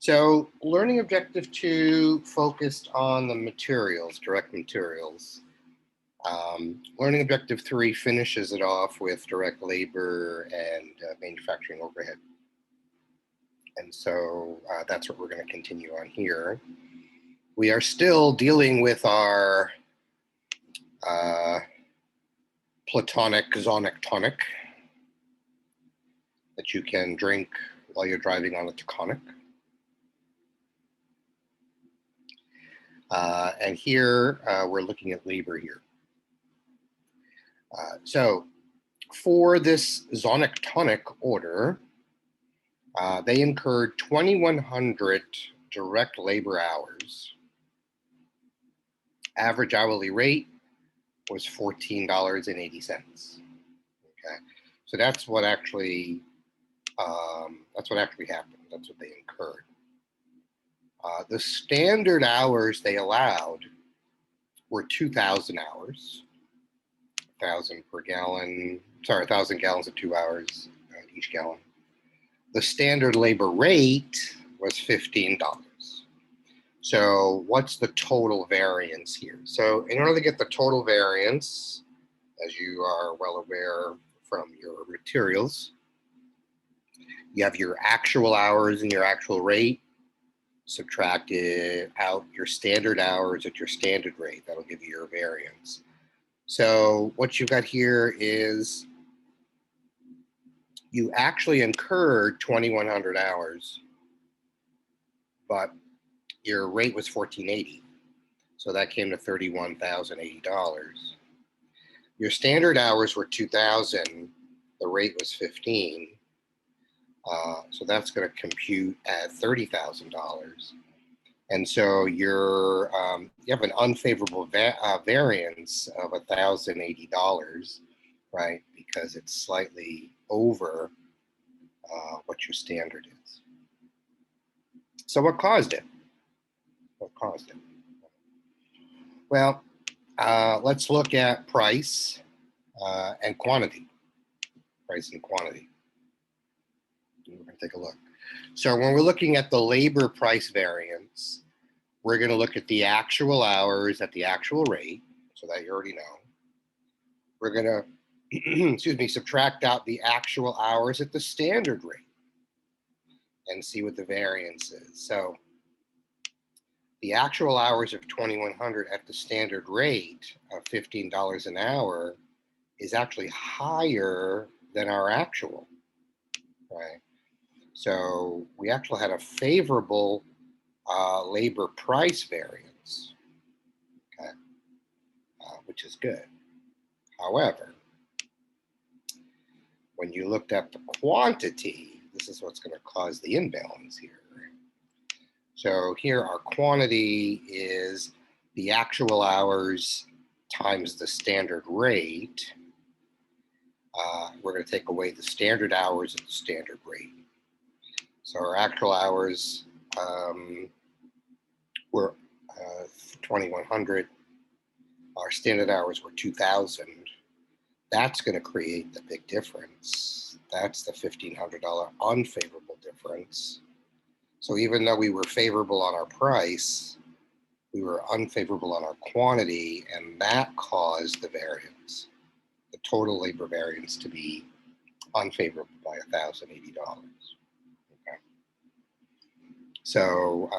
So learning objective 2 focused on the materials, direct materials. Learning objective 3 finishes it off with direct labor and manufacturing overhead. And so that's what we're going to continue on here. We are still dealing with our platonic zonic tonic that you can drink while you're driving on a taconic. And here we're looking at labor here. So for this zonic tonic order, they incurred 2,100 direct labor hours. Average hourly rate was $14.80. Okay, so that's what actually happened. That's what they incurred. The standard hours they allowed were 2,000 hours, 1,000 per gallon. Sorry, 1,000 gallons of 2 hours each gallon. The standard labor rate was $15. So what's the total variance here? So in order to get the total variance, as you are well aware from your materials, you have your actual hours and your actual rate, subtracted out your standard hours at your standard rate. That'll give you your variance. So what you've got here is you actually incurred 2,100 hours, but your rate was $14.80. So that came to $31,080. Your standard hours were 2,000. The rate was 15. So that's going to compute at $30,000. And so you have an unfavorable variance of $1,080, right? Because it's slightly over what your standard is. So what caused it? What caused it? Well, let's look at price and quantity. Price and quantity. We're going to take a look. So when we're looking at the labor price variance, we're going to look at the actual hours at the actual rate, so that you already know. We're going to, subtract out the actual hours at the standard rate and see what the variance is. So the actual hours of 2,100 at the standard rate of $15 an hour is actually higher than our actual, right? So we actually had a favorable labor price variance, okay, which is good. However, when you looked at the quantity, this is what's going to cause the imbalance here. So here our quantity is the actual hours times the standard rate. We're going to take away the standard hours at the standard rate. So our actual hours were 2,100. Our standard hours were 2,000. That's going to create the big difference. That's the $1,500 unfavorable difference. So even though we were favorable on our price, we were unfavorable on our quantity, and that caused the variance, the total labor variance, to be unfavorable by $1,080. Okay. So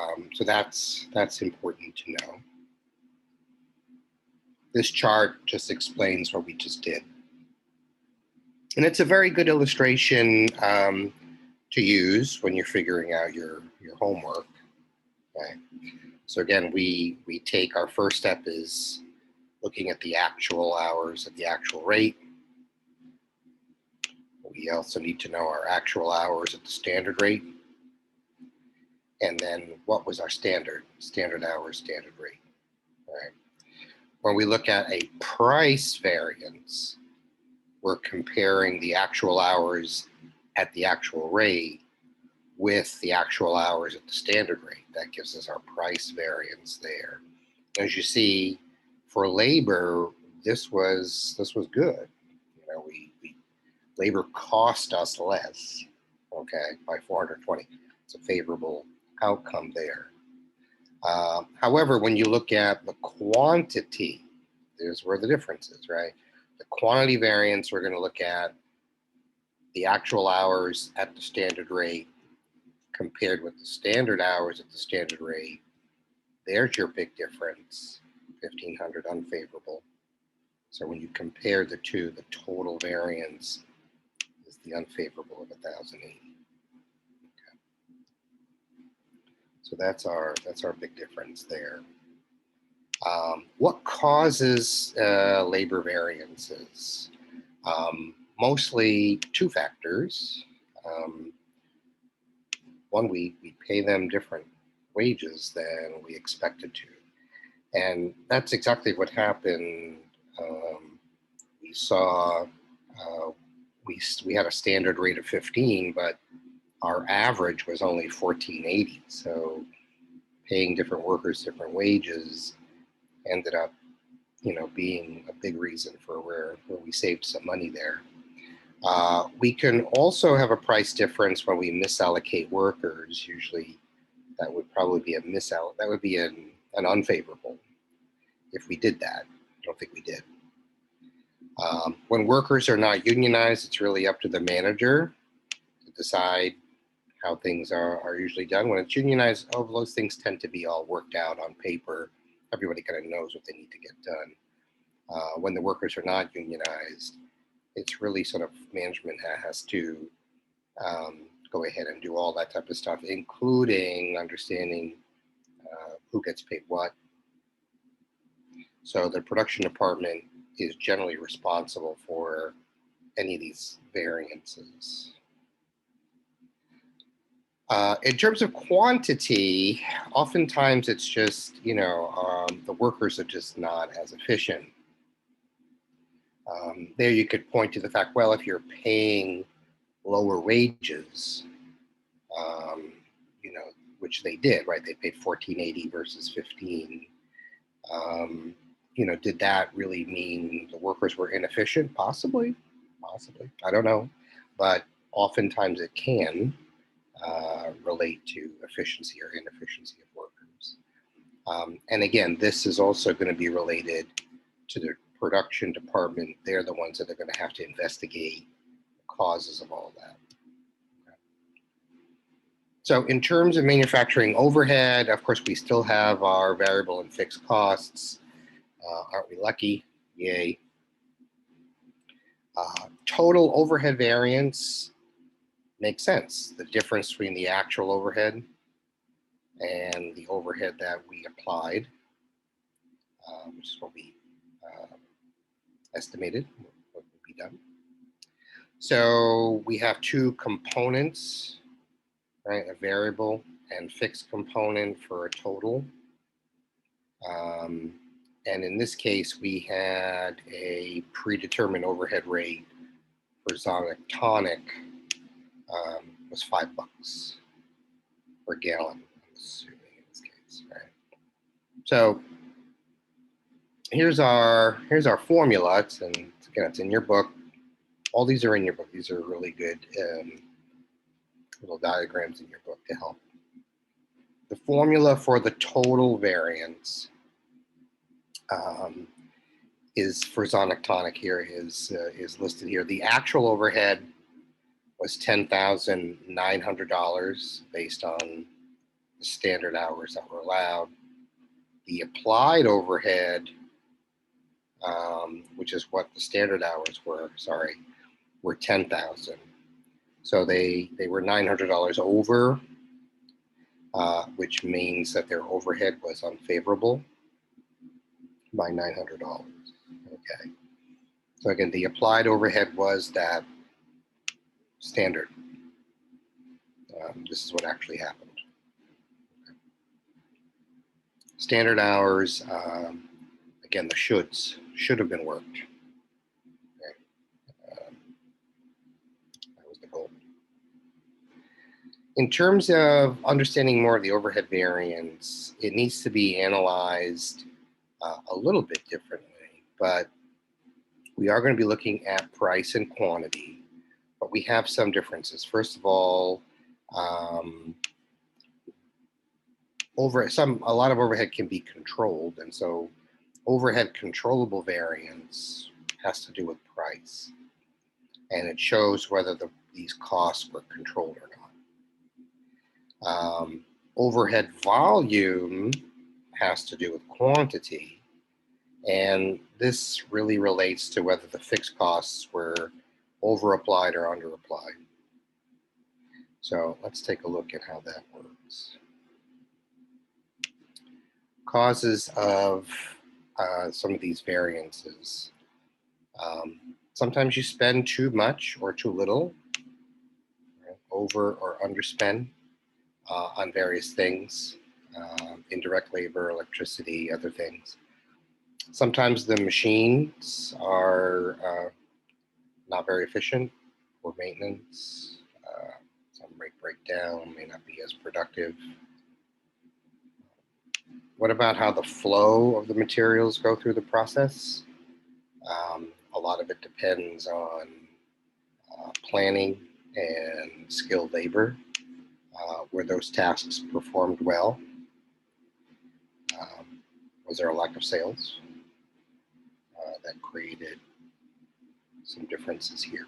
that's important to know. This chart just explains what we just did. And it's a very good illustration to use when you're figuring out your homework. Okay. So again, we take our first step is looking at the actual hours at the actual rate. We also need to know our actual hours at the standard rate. And then what was our standard hours, standard rate, right? When we look at a price variance, we're comparing the actual hours at the actual rate with the actual hours at the standard rate. That gives us our price variance there. As you see, for labor, this was good. You know, labor cost us less, okay, by 420. It's a favorable outcome there. However, when you look at the quantity, there's where the difference is, right? The quantity variance, we're going to look at the actual hours at the standard rate compared with the standard hours at the standard rate. There's your big difference, 1,500 unfavorable. So when you compare the two, the total variance is the unfavorable of 1,080. Okay. So that's our big difference there. What causes labor variances? Mostly two factors. One, we pay them different wages than we expected to. And that's exactly what happened. We saw we had a standard rate of 15, but our average was only 1480. So paying different workers different wages ended up, being a big reason for where we saved some money there. We can also have a price difference when we misallocate workers. Usually that would probably be that would be an unfavorable if we did that. I don't think we did. When workers are not unionized, it's really up to the manager to decide how things are usually done. When it's unionized, those things tend to be all worked out on paper. Everybody kind of knows what they need to get done. When the workers are not unionized, it's really sort of management has to go ahead and do all that type of stuff, including understanding who gets paid what. So the production department is generally responsible for any of these variances. In terms of quantity, oftentimes it's just, the workers are just not as efficient. There you could point to the fact, well, if you're paying lower wages, which they did, right? They paid $14.80 versus $15. Did that really mean the workers were inefficient? Possibly. I don't know. But oftentimes it can relate to efficiency or inefficiency of workers. And again, this is also going to be related to the production department. They're the ones that are going to have to investigate the causes of all that. Okay. So in terms of manufacturing overhead, of course, we still have our variable and fixed costs. Aren't we lucky? Yay. Total overhead variance makes sense. The difference between the actual overhead and the overhead that we applied, which is what we estimated what would be done. So we have two components, right? A variable and fixed component for a total. And in this case, we had a predetermined overhead rate for Sonic Tonic was $5 per gallon, I'm assuming in this case, right? So here's our formula. It's in your book. All these are in your book. These are really good little diagrams in your book to help. The formula for the total variance is for Sonic Tonic here is listed here. The actual overhead was $10,900 based on the standard hours that were allowed. The applied overhead, which is what the standard hours were, were $10,000. So they were $900 over, which means that their overhead was unfavorable by $900. Okay. So again, the applied overhead was that standard. This is what actually happened. Okay. Standard hours, again, the should have been worked. Okay. That was the goal. In terms of understanding more of the overhead variance, it needs to be analyzed a little bit differently, but we are going to be looking at price and quantity, but we have some differences. First of all, A lot of overhead can be controlled, and so overhead controllable variance has to do with price, and it shows whether these costs were controlled or not. Overhead volume has to do with quantity, and this really relates to whether the fixed costs were over-applied or under-applied. So let's take a look at how that works. Causes of some of these variances. Sometimes you spend too much or too little, right? Over or underspend on various things, indirect labor, electricity, other things. Sometimes the machines are not very efficient for maintenance. Some may break down, may not be as productive. What about how the flow of the materials go through the process? A lot of it depends on planning and skilled labor. Were those tasks performed well? Was there a lack of sales? That created some differences here.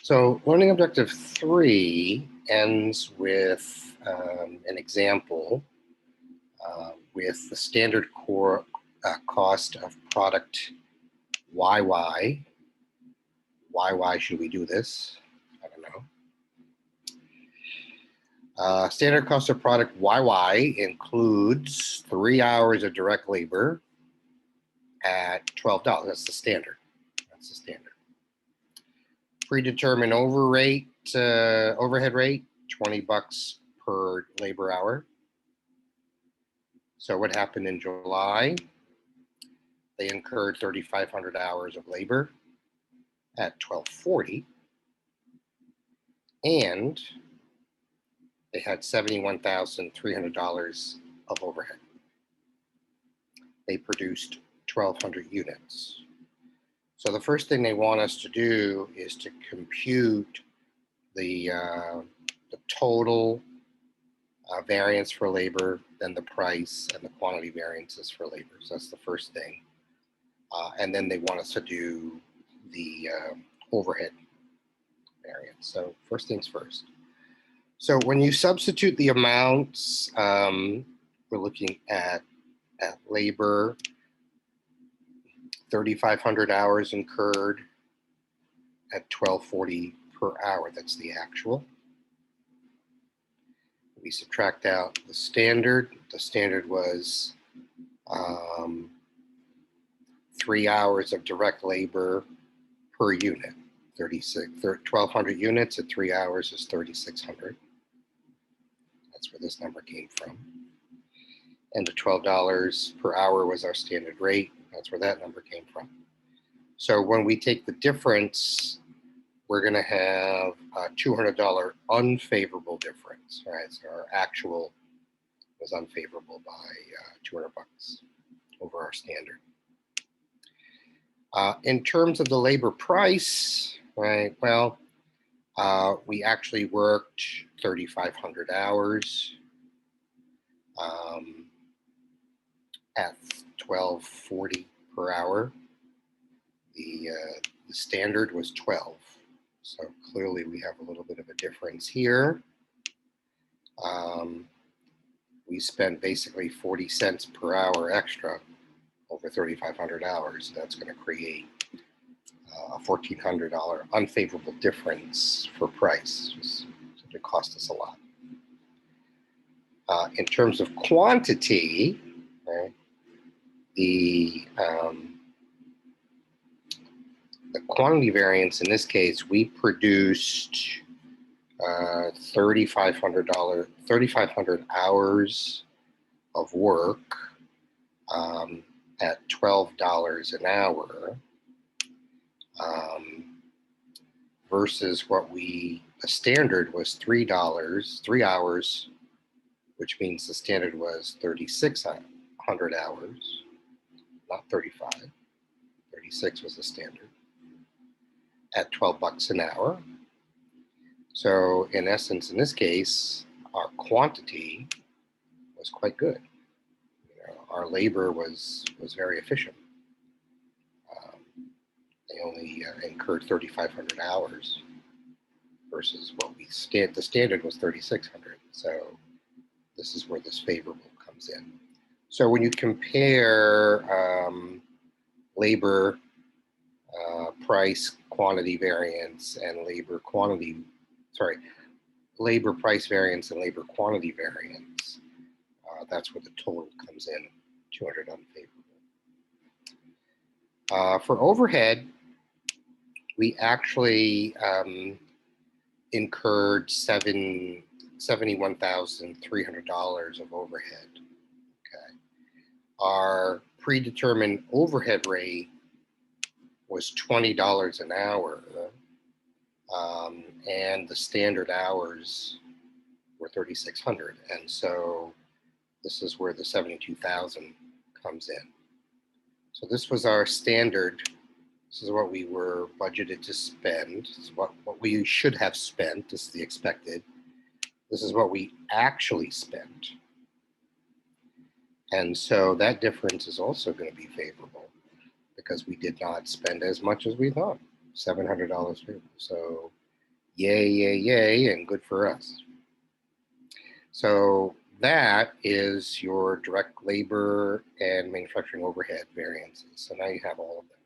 So learning objective 3 ends with an example with the standard core cost of product YY. Why should we do this? I don't know. Standard cost of product YY includes 3 hours of direct labor at $12. That's the standard. That's the standard. Predetermined overhead rate, $20 per labor hour. So what happened in July? They incurred 3,500 hours of labor at $12.40, and they had $71,300 of overhead. They produced 1,200 units. So the first thing they want us to do is to compute the total variance for labor, then the price, and the quantity variances for labor. So that's the first thing. And then they want us to do the overhead variance. So first things first. So when you substitute the amounts, we're looking at labor, 3,500 hours incurred at $12.40 per hour. That's the actual. We subtract out the standard. The standard was 3 hours of direct labor per unit. 1,200 units at 3 hours is 3,600. That's where this number came from. And the $12 per hour was our standard rate. That's where that number came from. So when we take the difference, we're going to have a $200 unfavorable difference. Right? So our actual was unfavorable by $200 over our standard. In terms of the labor price, right? Well, we actually worked 3,500 hours at $12.40 per hour. The standard was 12. So clearly we have a little bit of a difference here. We spent basically 40 cents per hour extra over 3,500 hours. That's going to create a $1,400 unfavorable difference for price. So it cost us a lot. In terms of quantity, right, the quantity variance in this case, we produced 3,500 hours of work at $12 an hour versus the standard was $3, 3 hours, which means the standard was 3,600 hours, not 35. 36 was the standard at $12 an hour. So in essence, in this case, our quantity was quite good. Our labor was very efficient. They only incurred 3,500 hours versus what the standard was 3,600. So this is where this favorable comes in. So when you compare labor price quantity variance and labor price variance and labor quantity variance, that's where the total comes in, 200 unfavorable. For overhead, we actually incurred $71,300 of overhead. Okay, our predetermined overhead rate was $20 an hour, and the standard hours were 3,600, and so this is where the 72,000 comes in. So this was our standard. This is what we were budgeted to spend. This is what we should have spent. This is the expected. This is what we actually spent. And so that difference is also going to be favorable because we did not spend as much as we thought, $700 favorable. So yay, yay, yay, and good for us. So that is your direct labor and manufacturing overhead variances. So now you have all of them.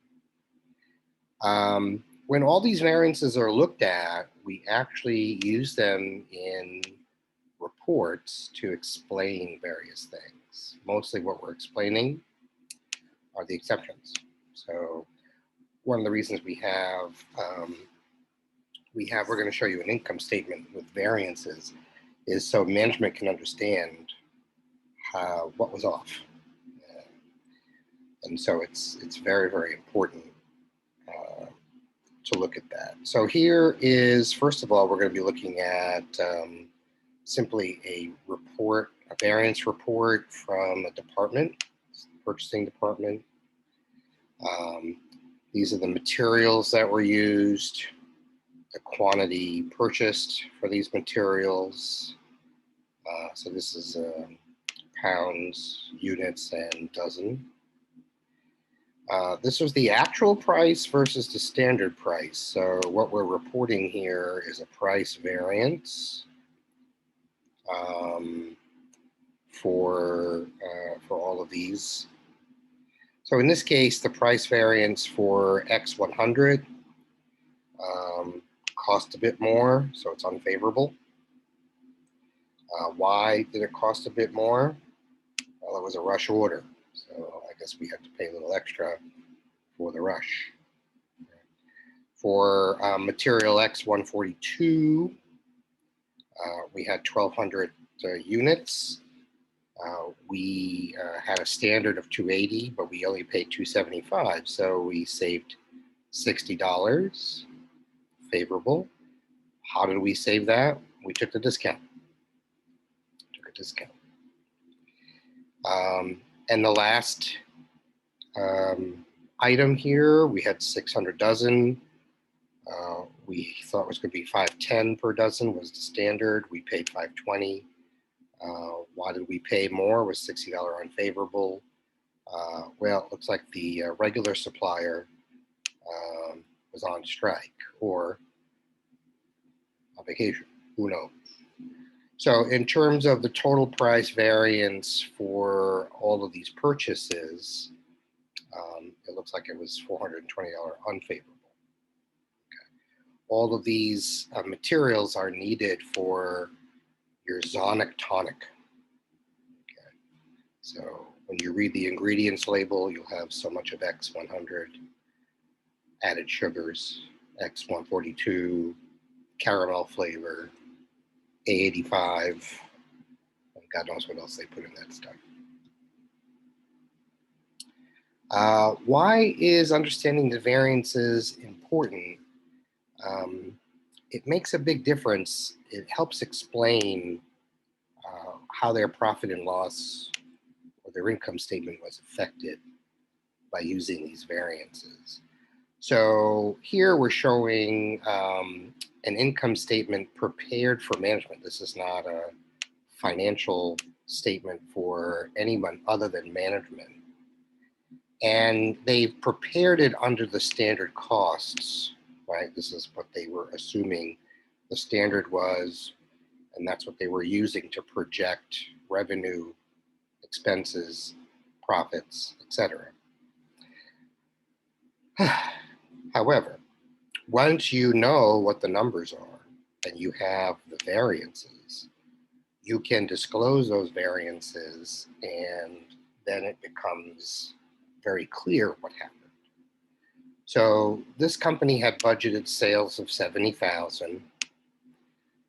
When all these variances are looked at, we actually use them in reports to explain various things. Mostly what we're explaining are the exceptions. So one of the reasons we're going to show you an income statement with variances is so management can understand what was off. And so it's very, very important to look at that. So here is, first of all, we're going to be looking at simply a variance report from a department, purchasing department. These are the materials that were used, the quantity purchased for these materials. So this is pounds, units, and dozen. This was the actual price versus the standard price. So what we're reporting here is a price variance for all of these. So in this case, the price variance for X100 cost a bit more, so it's unfavorable. Why did it cost a bit more? Well, it was a rush order, so I guess we had to pay a little extra for the rush. For material X142, we had 1,200 units. We had a standard of 280, but we only paid 275, so we saved $60. Favorable. How did we save that? We took the discount. And the last item here, we had 600 dozen. We thought it was going to be 510 per dozen was the standard. We paid 520. Why did we pay more? It was $60 unfavorable. Well, it looks like the regular supplier was on strike or on vacation. Who knows? So in terms of the total price variance for all of these purchases, it looks like it was $420 unfavorable. Okay. All of these materials are needed for your Zonic tonic. Okay. So when you read the ingredients label, you'll have so much of X100, added sugars, X142, caramel flavor, A85, and God knows what else they put in that stuff. Why is understanding the variances important? It makes a big difference. It helps explain how their profit and loss or their income statement was affected by using these variances. So here we're showing an income statement prepared for management. This is not a financial statement for anyone other than management. And they've prepared it under the standard costs, right? This is what they were assuming the standard was, and that's what they were using to project revenue, expenses, profits, etc. However, once you know what the numbers are and you have the variances, you can disclose those variances, and then it becomes very clear what happened. So this company had budgeted sales of 70,000.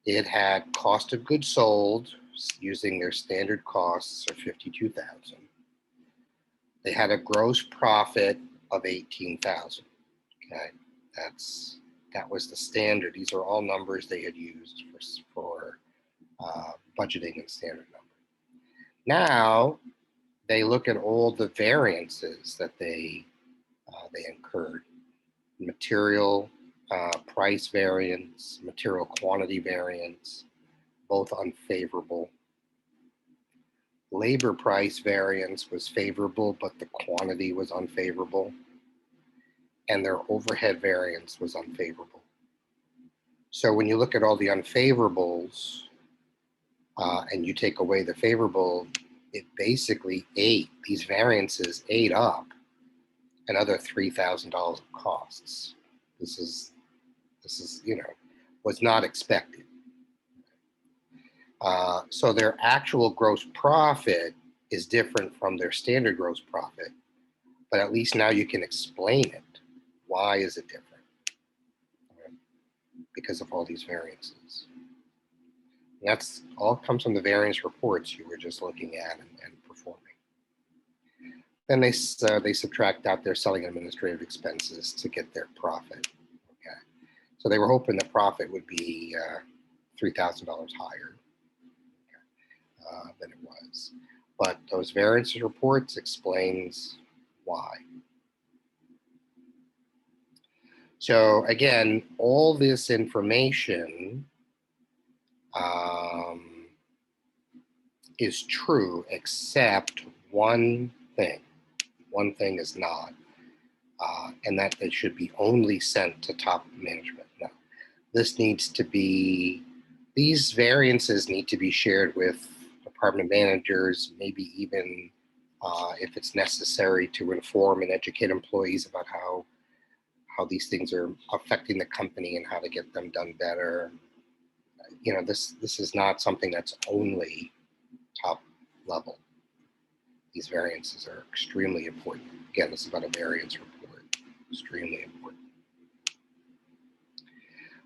It had cost of goods sold using their standard costs of 52,000. They had a gross profit of 18,000. Okay, that was the standard. These are all numbers they had used for budgeting and standard number. Now they look at all the variances that they incurred: material price variance, material quantity variance, both unfavorable. Labor price variance was favorable, but the quantity was unfavorable. And their overhead variance was unfavorable. So when you look at all the unfavorables and you take away the favorable, it basically these variances ate up another $3,000 of costs. This is, was not expected. So their actual gross profit is different from their standard gross profit, but at least now you can explain it. Why is it different? Because of all these variances. And that's all comes from the variance reports you were just looking at and performing. Then they subtract out their selling and administrative expenses to get their profit. Okay, so they were hoping the profit would be $3,000 higher than it was, but those variance reports explains why. So again, all this information is true except one thing. One thing is not, and that it should be only sent to top management. Now, these variances need to be shared with department managers, maybe even if it's necessary to inform and educate employees about how these things are affecting the company and how to get them done better. This is not something that's only top level. These variances are extremely important. Again, this is about a variance report. Extremely important.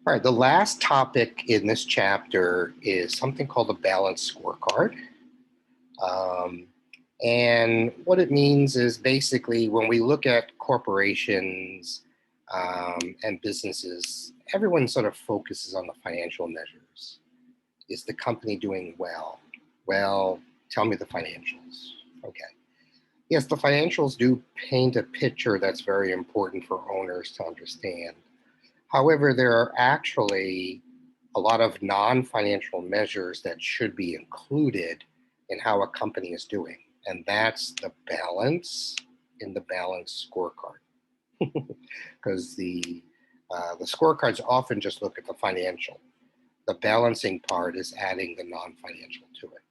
All right, the last topic in this chapter is something called a balanced scorecard. And what it means is basically when we look at corporations and businesses, everyone sort of focuses on the financial measures. Is the company doing well? Well, tell me the financials. Okay. Yes, the financials do paint a picture that's very important for owners to understand. However, there are actually a lot of non-financial measures that should be included in how a company is doing. And that's the balance in the balanced scorecard. Because the scorecards often just look at the financial. The balancing part is adding the non-financial to it.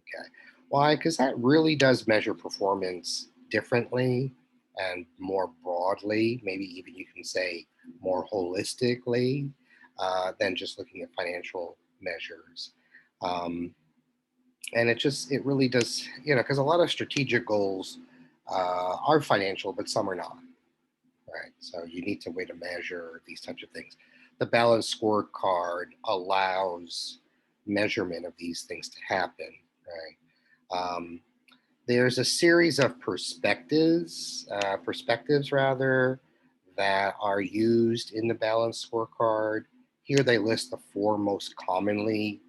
Okay. Why? Because that really does measure performance differently and more broadly, maybe even you can say more holistically than just looking at financial measures. And it really does, because a lot of strategic goals are financial, but some are not. Right. So you need a way to measure these types of things. The balanced scorecard allows measurement of these things to happen. Right. There's a series of perspectives that are used in the balanced scorecard. Here they list the 4 most commonly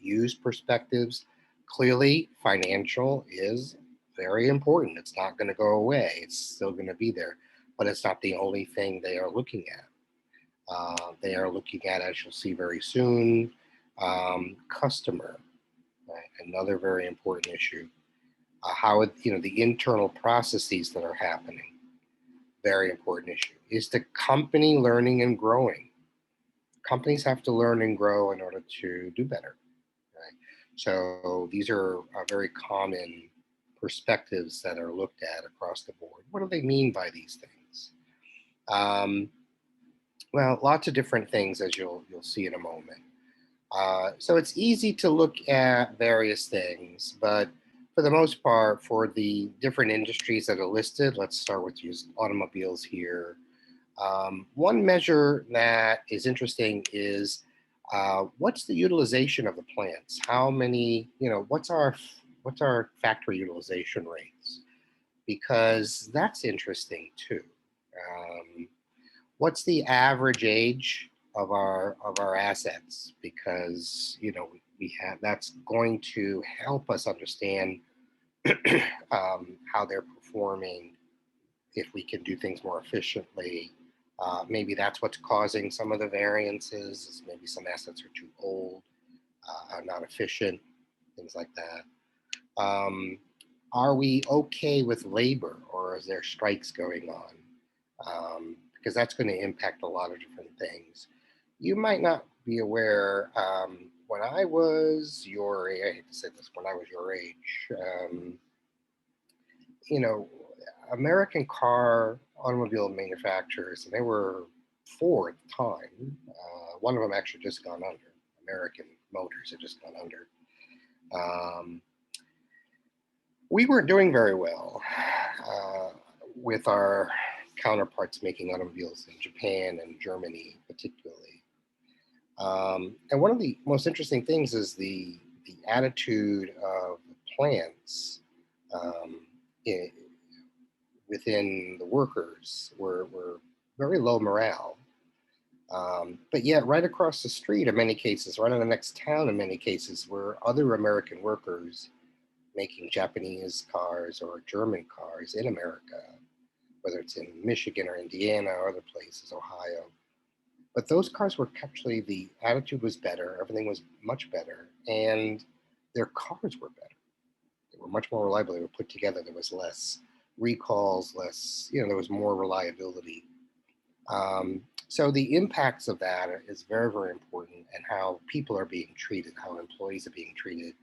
used perspectives. Clearly, financial is very important. It's not going to go away. It's still going to be there, but it's not the only thing they are looking at. They are looking at, as you'll see very soon, customer. right? Another very important issue. How the internal processes that are happening, very important issue. Is the company learning and growing? Companies have to learn and grow in order to do better, right? So these are very common perspectives that are looked at across the board. What do they mean by these things? Well, lots of different things, as you'll see in a moment. So it's easy to look at various things, but for the most part, for the different industries that are listed, let's start with use automobiles here. One measure that is interesting is what's the utilization of the plants? How many, what's our factory utilization rates? Because that's interesting too. Um, what's the average age of our assets? Because we have that's going to help us understand how they're performing, if we can do things more efficiently. Maybe that's what's causing some of the variances. Maybe some assets are too old, are not efficient, things like that. Are we okay with labor, or is there strikes going on? Because that's going to impact a lot of different things. You might not be aware, when I was your age, I hate to say this, when I was your age, you know, American automobile manufacturers, and there were four at the time. One of them actually just gone under. American Motors had just gone under. We weren't doing very well with our counterparts making automobiles in Japan and Germany, particularly. And one of the most interesting things is the attitude of plants within the workers were very low morale. But yet right across the street in many cases, right in the next town in many cases, were other American workers making Japanese cars or German cars in America, whether it's in Michigan or Indiana or other places, Ohio. But those cars were actually, the attitude was better, everything was much better, and their cars were better. They were much more reliable, they were put together, there was less recalls, less, there was more reliability. So the impacts of that is very, very important, and how people are being treated, how employees are being treated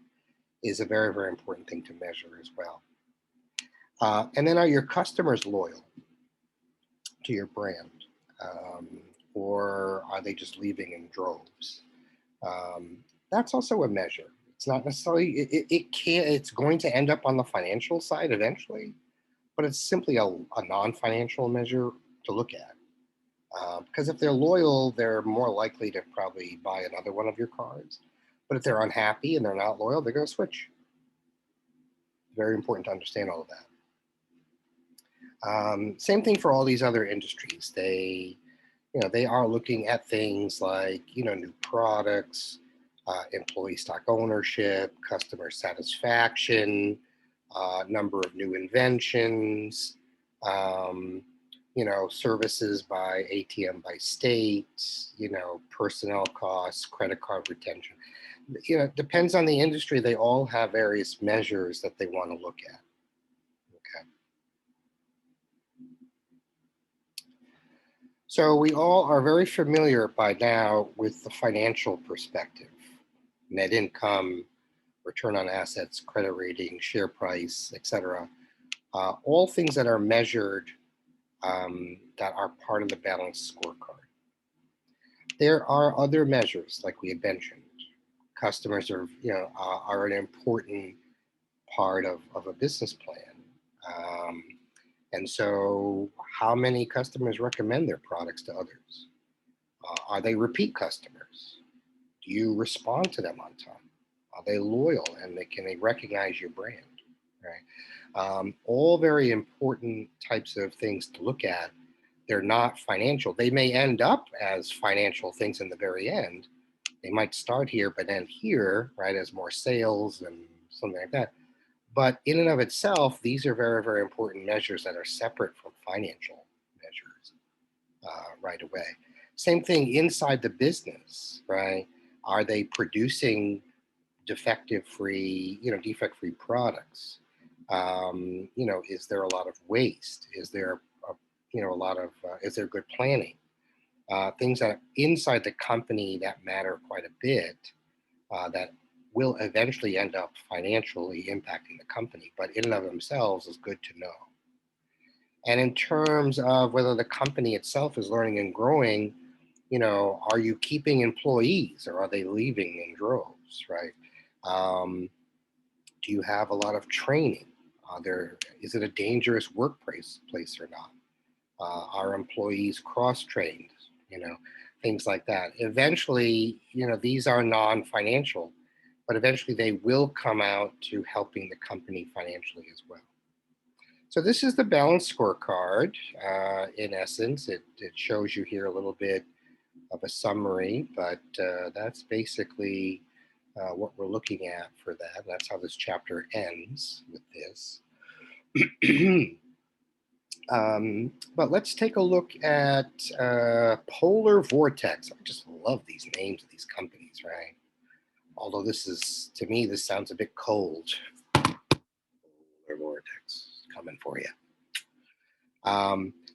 is a very, very important thing to measure as well. And then, are your customers loyal to your brand? Or are they just leaving in droves? That's also a measure. It's not necessarily, it's going to end up on the financial side eventually, but it's simply a non-financial measure to look at. Because if they're loyal, they're more likely to probably buy another one of your cars. But if they're unhappy and they're not loyal, they're going to switch. Very important to understand all of that. Same thing for all these other industries. They are looking at things like, new products, employee stock ownership, customer satisfaction, number of new inventions, services by ATM by state, personnel costs, credit card retention. It depends on the industry. They all have various measures that they want to look at. Okay. So we all are very familiar by now with the financial perspective: net income, return on assets, credit rating, share price, etc. All things that are measured that are part of the balanced scorecard. There are other measures, like we had mentioned. Customers are an important part of a business plan. And so how many customers recommend their products to others? Are they repeat customers? Do you respond to them on time? Are they loyal, and can they recognize your brand? Right? All very important types of things to look at. They're not financial. They may end up as financial things in the very end. They might start here, but end here, right, as more sales and something like that. But in and of itself, these are very, very important measures that are separate from financial measures right away. Same thing inside the business, right? Are they producing defect-free products? Is there a lot of waste? Is there a lot of is there good planning? Things that are inside the company that matter quite a bit, that will eventually end up financially impacting the company, but in and of themselves is good to know. And in terms of whether the company itself is learning and growing, are you keeping employees or are they leaving in droves, right? Do you have a lot of training? Is it a dangerous workplace or not? Are employees cross-trained? Things like that. Eventually, these are non-financial, but eventually they will come out to helping the company financially as well. So this is the balance scorecard. In essence, it shows you here a little bit of a summary, but that's basically what we're looking at for that. That's how this chapter ends with this. But let's take a look at Polar Vortex. I just love these names of these companies, right? Although to me, this sounds a bit cold. Polar Vortex coming for you.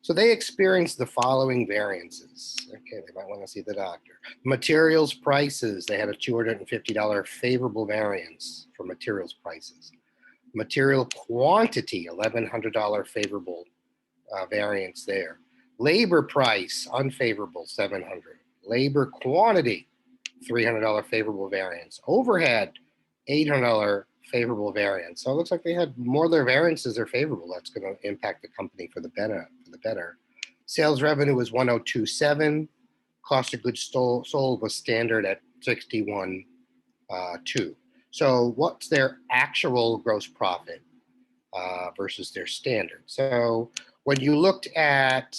So they experienced the following variances. Okay, they might want to see the doctor. Materials prices, they had a $250 favorable variance for materials prices. Material quantity, $1,100 favorable variance there. Labor price, unfavorable, $700. Labor quantity, $300 favorable variance. Overhead, $800 favorable variance. So it looks like they had more of their variances are favorable. That's going to impact the company for the better. Sales revenue was 102.7. Cost of goods sold was standard at 61.2. So what's their actual gross profit versus their standard? So when you looked at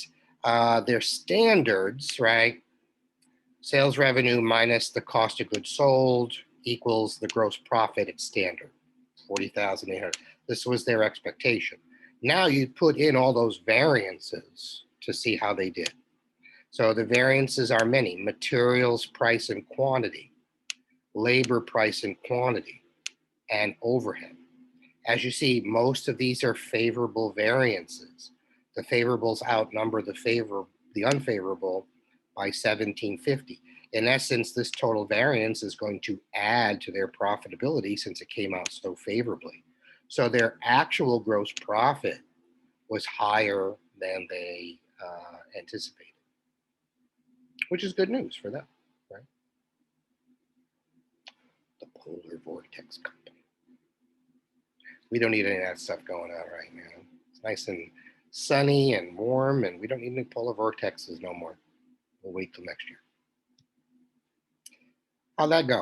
their standards, right? Sales revenue minus the cost of goods sold equals the gross profit at standard, 40,800. This was their expectation. Now you put in all those variances to see how they did. So the variances are many: materials price and quantity, labor price and quantity, and overhead. As you see, most of these are favorable variances. The favorables outnumber the unfavorable by 1750. In essence, this total variance is going to add to their profitability since it came out so favorably. So their actual gross profit was higher than they anticipated, which is good news for them, right? The Polar Vortex Company. We don't need any of that stuff going on right now. It's nice and sunny and warm, and we don't need any polar vortexes no more. We'll wait till next year. How'd that go?